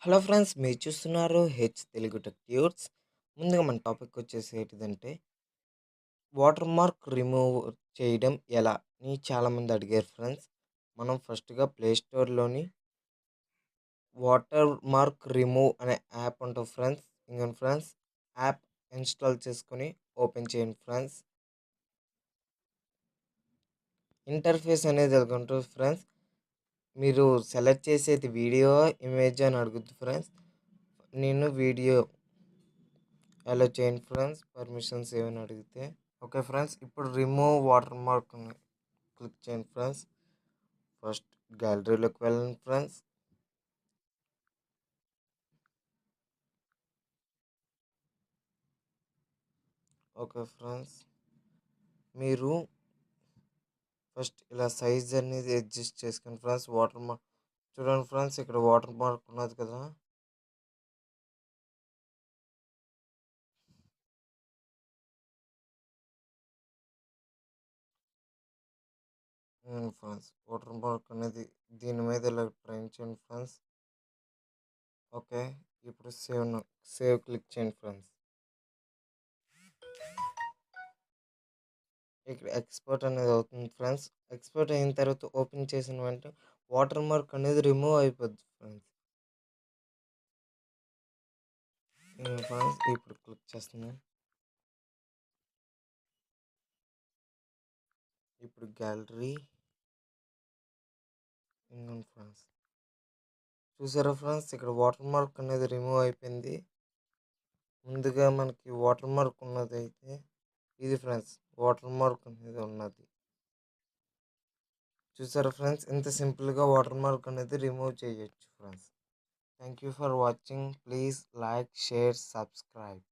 Hello friends, మీరు చూస్తున్నారు Telugu tech tuts. ముందుగా మన టాపిక్ వచ్చేసి ఏంటిదంటే వాటర్ మార్క్ రిమూవ్ చేయడం ఎలా అని చాలామంది అడిగారు ఫ్రెండ్స్. మనం ఫస్ట్గా ప్లే స్టోర్లోని వాటర్ మార్క్ రిమూవ్ అనే యాప్ ఉంటుంది ఫ్రెండ్స్. ఇంకా ఫ్రెండ్స్, యాప్ ఇన్స్టాల్ చేసుకొని ఓపెన్ చేయండి ఫ్రెండ్స్. ఇంటర్ఫేస్ అనేది ఎలా ఉంటుంది ఫ్రెండ్స్. మీరు సెలెక్ట్ చేసేది వీడియో, ఇమేజ్ అని అడుగుద్ది ఫ్రెండ్స్. నేను వీడియో అలో చేయండి ఫ్రెండ్స్, పర్మిషన్స్ ఏమైనా అడిగితే. ఓకే ఫ్రెండ్స్, ఇప్పుడు రిమూవ్ వాటర్ మార్క్ క్లిక్ చేయండి ఫ్రెండ్స్. ఫస్ట్ గ్యాలరీలోకి వెళ్ళండి ఫ్రెండ్స్. ఓకే ఫ్రెండ్స్, మీరు ఫస్ట్ ఇలా సైజ్ అనేది అడ్జస్ట్ చేసుకోండి ఫ్రెండ్స్. వాటర్ మార్క్ చూడండి ఫ్రెండ్స్, ఇక్కడ వాటర్ మార్క్ ఉన్నది కదా. ఫ్రెండ్స్, వాటర్ మార్క్ అనేది దీని మీద ఇలా ట్రై చేయండి ఫ్రెండ్స్. ఓకే, ఇప్పుడు సేవ్ క్లిక్ చేయండి ఫ్రెండ్స్. ఇక్కడ ఎక్స్పోర్ట్ అనేది అవుతుంది ఫ్రెండ్స్. ఎక్స్పోర్ట్ అయిన తర్వాత ఓపెన్ చేసిన వెంటనే వాటర్ మార్క్ అనేది రిమూవ్ అయిపోద్ది ఫ్రెండ్స్. ఫ్రెండ్స్, ఇప్పుడు క్లిక్ చేస్తున్నాను. ఇప్పుడు గ్యాలరీ ఫ్రెండ్స్, చూసారా ఫ్రెండ్స్, ఇక్కడ వాటర్ మార్క్ అనేది రిమూవ్ అయిపోయింది. ముందుగా మనకి వాటర్ మార్క్ ఉన్నది అయితే ఇది ఫ్రెండ్స్, వాటర్ మార్క్ అనేది ఉన్నది. చూసారా ఫ్రెండ్స్, ఇంత సింపుల్గా వాటర్ మార్క్ అనేది రిమూవ్ చేయొచ్చు friends. Thank you for watching. Please like, share, subscribe.